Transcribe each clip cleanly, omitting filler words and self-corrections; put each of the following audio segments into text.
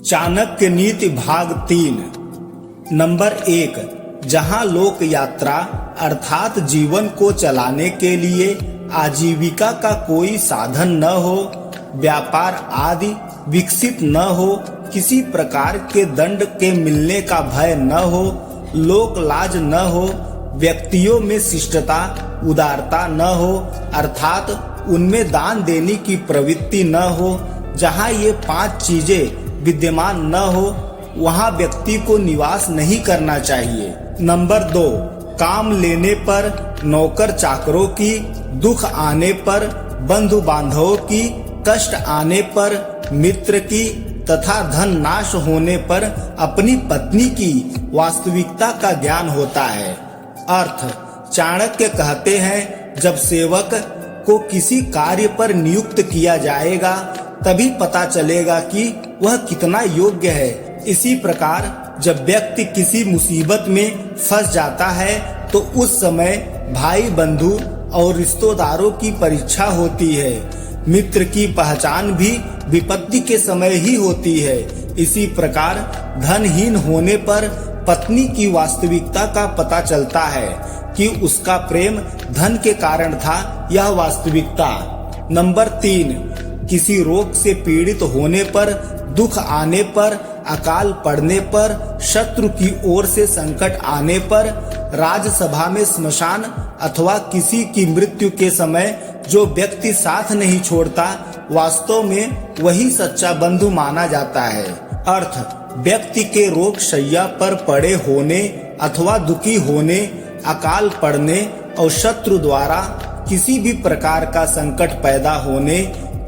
चाणक्य नीति भाग 3। नंबर 1, जहां लोक यात्रा अर्थात जीवन को चलाने के लिए आजीविका का कोई साधन न हो, व्यापार आदि विकसित न हो, किसी प्रकार के दंड के मिलने का भय न हो, लोक लाज न हो, व्यक्तियों में शिष्टता उदारता न हो अर्थात उनमें दान देने की प्रवृत्ति न हो, जहां ये 5 चीजें विद्यमान न हो वहां व्यक्ति को निवास नहीं करना चाहिए। नंबर 2, काम लेने पर नौकर चाकरों की, दुख आने पर बंधु बांधवों की, कष्ट आने पर मित्र की तथा धन नाश होने पर अपनी पत्नी की वास्तविकता का ज्ञान होता है। अर्थ, चाणक्य कहते हैं जब सेवक को किसी कार्य पर नियुक्त किया जाएगा तभी पता चलेगा कि वह कितना योग्य है। इसी प्रकार जब व्यक्ति किसी मुसीबत में फंस जाता है तो उस समय भाई बंधु और रिश्तेदारों की परीक्षा होती है। मित्र की पहचान भी विपत्ति के समय ही होती है। इसी प्रकार धनहीन होने पर पत्नी की वास्तविकता का पता चलता है कि उसका प्रेम धन के कारण था, यह वास्तविकता। नंबर 3, किसी रोग से पीड़ित होने पर, दुख आने पर, अकाल पड़ने पर, शत्रु की ओर से संकट आने पर, राजसभा में श्मशान अथवा किसी की मृत्यु के समय जो व्यक्ति साथ नहीं छोड़ता, वास्तव में वही सच्चा बंधु माना जाता है। अर्थ, व्यक्ति के रोग शैया पर पड़े होने अथवा दुखी होने, अकाल पड़ने और शत्रु द्वारा किसी भी प्रकार का संकट पैदा होने,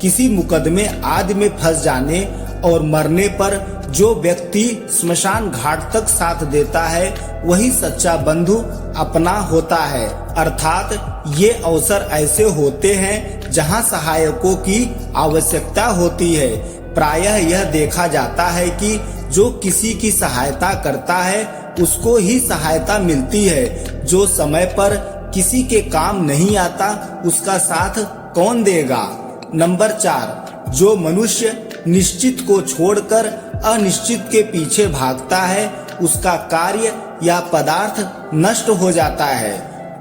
किसी मुकदमे आदि में फंस जाने और मरने पर जो व्यक्ति स्मशान घाट तक साथ देता है वही सच्चा बंधु अपना होता है। अर्थात ये अवसर ऐसे होते हैं जहां सहायकों की आवश्यकता होती है। प्रायः यह देखा जाता है कि जो किसी की सहायता करता है उसको ही सहायता मिलती है। जो समय पर किसी के काम नहीं आता उसका साथ कौन देगा। नंबर 4, जो मनुष्य निश्चित को छोड़कर अनिश्चित के पीछे भागता है उसका कार्य या पदार्थ नष्ट हो जाता है।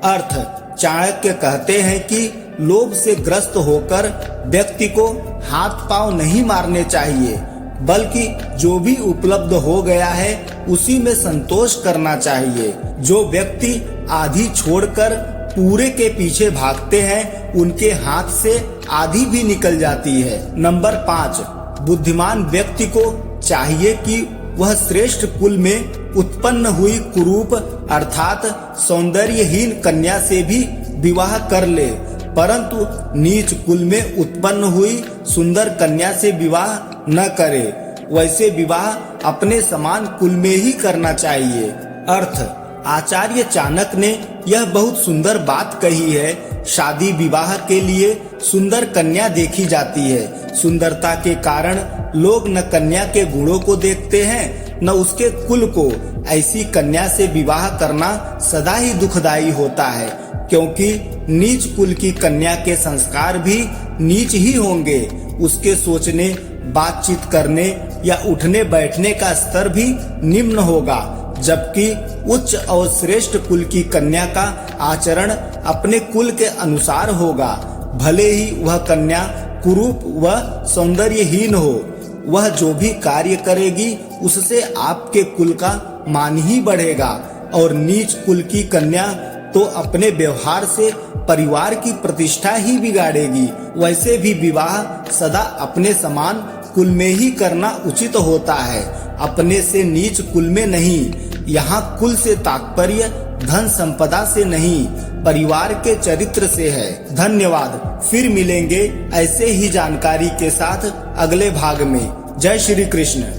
अर्थ, चाणक्य कहते हैं कि लोभ से ग्रस्त होकर व्यक्ति को हाथ पांव नहीं मारने चाहिए, बल्कि जो भी उपलब्ध हो गया है उसी में संतोष करना चाहिए। जो व्यक्ति आधी छोड़कर पूरे के पीछे भागते हैं उनके हाथ से आधी भी निकल जाती है। नंबर 5, बुद्धिमान व्यक्ति को चाहिए कि वह श्रेष्ठ कुल में उत्पन्न हुई कुरूप अर्थात सौंदर्यहीन कन्या से भी विवाह कर ले, परंतु नीच कुल में उत्पन्न हुई सुंदर कन्या से विवाह न करे। वैसे विवाह अपने समान कुल में ही करना चाहिए। अर्थ, आचार्य चाणक्य ने यह बहुत सुंदर बात कही है। शादी विवाह के लिए सुंदर कन्या देखी जाती है। सुंदरता के कारण लोग न कन्या के गुणों को देखते हैं न उसके कुल को। ऐसी कन्या से विवाह करना सदा ही दुखदायी होता है, क्योंकि नीच कुल की कन्या के संस्कार भी नीच ही होंगे। उसके सोचने, बातचीत करने या उठने बैठने का स्तर भी निम्न होगा, जबकि उच्च और श्रेष्ठ कुल की कन्या का आचरण अपने कुल के अनुसार होगा। भले ही वह कन्या कुरूप व सौंदर्यहीन हो, वह जो भी कार्य करेगी उससे आपके कुल का मान ही बढ़ेगा। और नीच कुल की कन्या तो अपने व्यवहार से परिवार की प्रतिष्ठा ही बिगाड़ेगी। वैसे भी विवाह सदा अपने समान कुल में ही करना उचित होता है, अपने से नीच कुल में नहीं। यहाँ कुल से तात्पर्य धन संपदा से नहीं, परिवार के चरित्र से है। धन्यवाद। फिर मिलेंगे ऐसे ही जानकारी के साथ अगले भाग में। जय श्री कृष्ण।